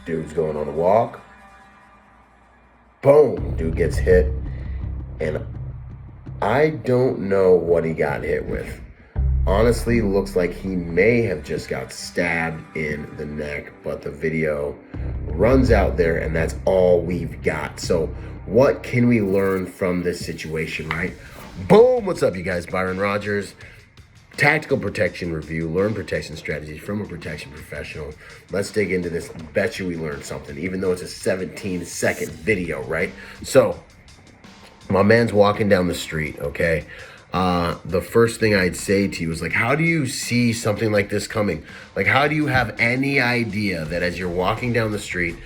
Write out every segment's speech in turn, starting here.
Dude's going on a walk. Boom, dude gets hit. And I don't know what he got hit with. Honestly, looks like he may have just got stabbed in the neck, but the video runs out there and that's all we've got. So what can we learn from this situation, right? Boom, what's up you guys? Byron Rodgers, tactical protection review, learn protection strategies from a protection professional. Let's dig into this. Bet you we learned something, even though it's a 17-second video, right? So my man's walking down the street, okay? The first thing I'd say to you is like, how do you see something like this coming? Like, how do you have any idea that as you're walking down the street,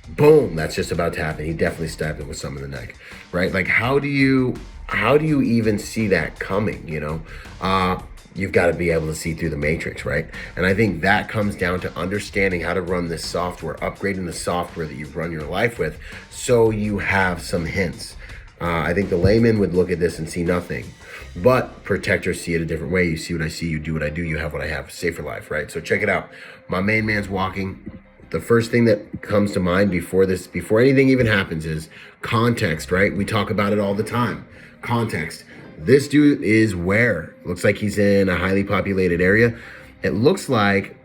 boom, that's just about to happen? He definitely stabbed him with some in the neck, right? Like, how do you even see that coming, you know? You've got to be able to see through the matrix, right? And I think that comes down to understanding how to run this software, upgrading the software that you've run your life with, so you have some hints. I think the layman would look at this and see nothing, but protectors see it a different way. You see what I see, you do what I do, you have what I have. Safer life, right? So check it out. My main man's walking. The first thing that comes to mind before anything even happens is context, right? We talk about it all the time. Context. This dude is where? Looks like he's in a highly populated area. It looks like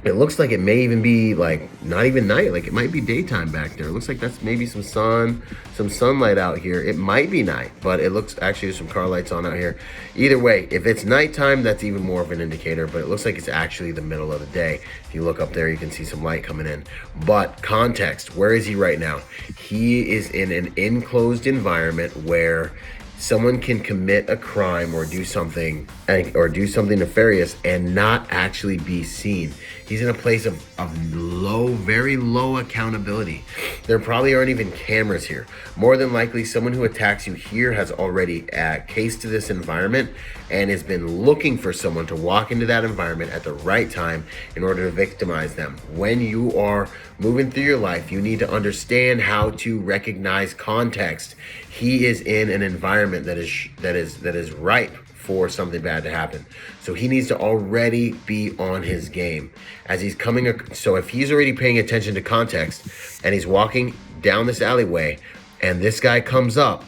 it may even be like not even night, like it might be daytime back there. It looks like that's maybe some sunlight out here. It might be night, but it looks actually there's some car lights on out here. Either way, if it's nighttime, that's even more of an indicator, but it looks like it's actually the middle of the day. If you look up there, you can see some light coming in. But context, where is he right now? He is in an enclosed environment where someone can commit a crime or do something nefarious and not actually be seen. He's in a place of very low accountability. There probably aren't even cameras here. More than likely, someone who attacks you here has already cased to this environment and has been looking for someone to walk into that environment at the right time in order to victimize them. When you are moving through your life, you need to understand how to recognize context. He is in an environment that is ripe for something bad to happen. So he needs to already be on his game as he's coming. So if he's already paying attention to context and he's walking down this alleyway and this guy comes up,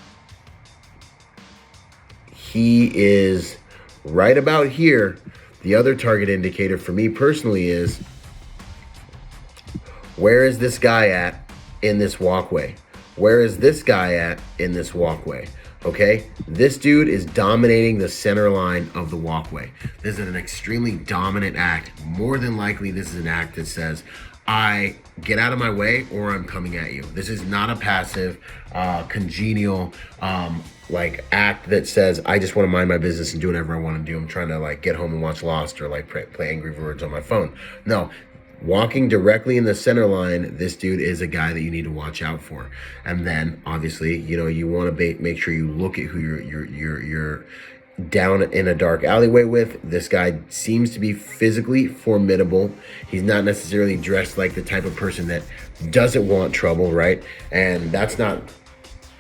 he is right about here. The other target indicator for me personally is, where is this guy at in this walkway? Where is this guy at in this walkway? Okay, this dude is dominating the center line of the walkway. This is an extremely dominant act. More than likely, this is an act that says, I get out of my way or I'm coming at you. This is not a passive, congenial, like act that says, I just want to mind my business and do whatever I want to do. I'm trying to like get home and watch Lost or like play Angry Birds on my phone. No. Walking directly in the center line, this dude is a guy that you need to watch out for. And then, obviously, you know, you want to make sure you look at who you're down in a dark alleyway with. This guy seems to be physically formidable. He's not necessarily dressed like the type of person that doesn't want trouble, right? And that's not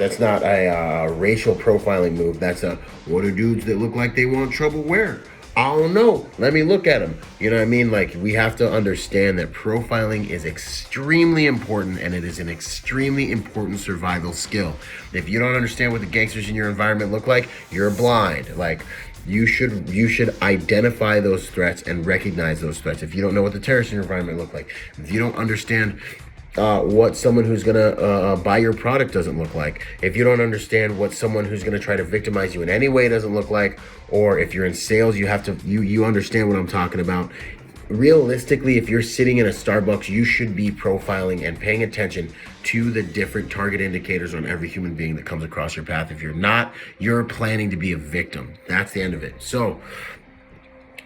a racial profiling move. That's a, what do dudes that look like they want trouble wear? I don't know. Let me look at him. You know what I mean? Like, we have to understand that profiling is extremely important, and it is an extremely important survival skill. If you don't understand what the gangsters in your environment look like, you're blind. Like, you should identify those threats and recognize those threats. If you don't know what the terrorists in your environment look like, if you don't understand what someone who's gonna buy your product doesn't look like, if you don't understand what someone who's gonna try to victimize you in any way doesn't look like, or if you're in sales, you understand what I'm talking about. Realistically, if you're sitting in a Starbucks, you should be profiling and paying attention to the different target indicators on every human being that comes across your path. If you're not, you're planning to be a victim. That's the end of it. So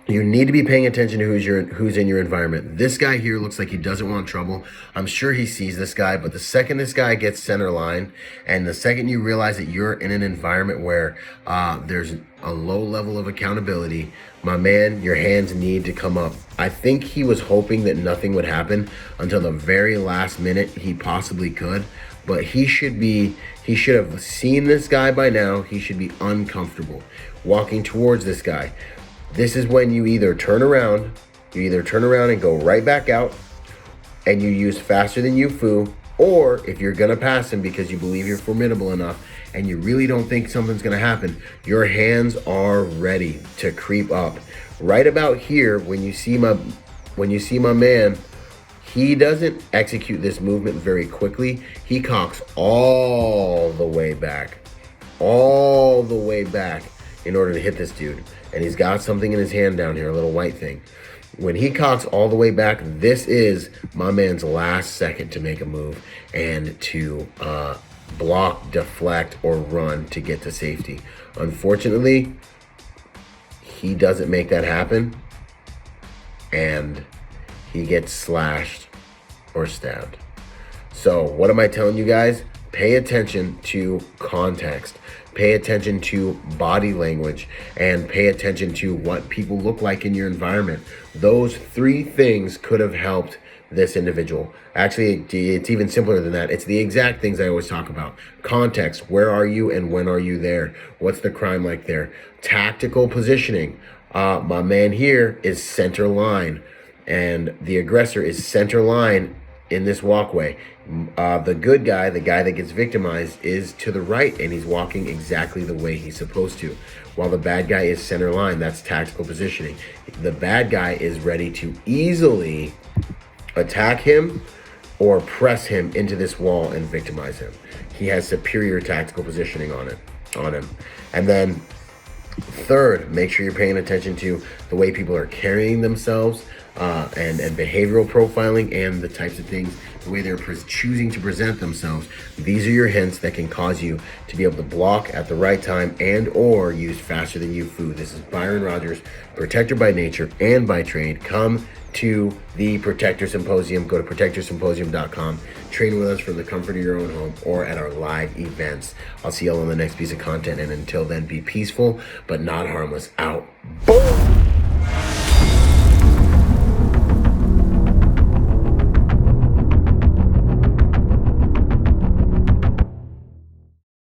you need to be paying attention to who's in your environment. This guy here looks like he doesn't want trouble. I'm sure he sees this guy, but the second this guy gets center line, and the second you realize that you're in an environment where there's a low level of accountability, my man, your hands need to come up. I think he was hoping that nothing would happen until the very last minute he possibly could, but he should have seen this guy by now. He should be uncomfortable walking towards this guy. This is when you either turn around and go right back out, and you use faster than you foo, or if you're gonna pass him because you believe you're formidable enough and you really don't think something's gonna happen, your hands are ready to creep up. Right about here, when you see my man, he doesn't execute this movement very quickly. He cocks all the way back in order to hit this dude. And he's got something in his hand down here, a little white thing. When he cocks all the way back, this is my man's last second to make a move and to block, deflect, or run to get to safety. Unfortunately, he doesn't make that happen, and he gets slashed or stabbed. So what am I telling you guys? Pay attention to context. Pay attention to body language, and pay attention to what people look like in your environment. Those three things could have helped this individual. Actually, it's even simpler than that. It's the exact things I always talk about. Context, where are you and when are you there? What's the crime like there? Tactical positioning. My man here is center line, and the aggressor is center line in this walkway. The good guy, the guy that gets victimized, is to the right, and he's walking exactly the way he's supposed to, while the bad guy is center line. That's tactical positioning. The bad guy is ready to easily attack him or press him into this wall and victimize him. He has superior tactical positioning on him. And then third, make sure you're paying attention to the way people are carrying themselves, and behavioral profiling, and the types of things, the way they're choosing to present themselves. These are your hints that can cause you to be able to block at the right time and or use faster than you foo. This is Byron Rodgers, protector by nature and by trade. Come to the Protector Symposium. Go to protectorsymposium.com. Train with us from the comfort of your own home or at our live events. I'll see y'all on the next piece of content, and until then, be peaceful but not harmless. Out. Boom!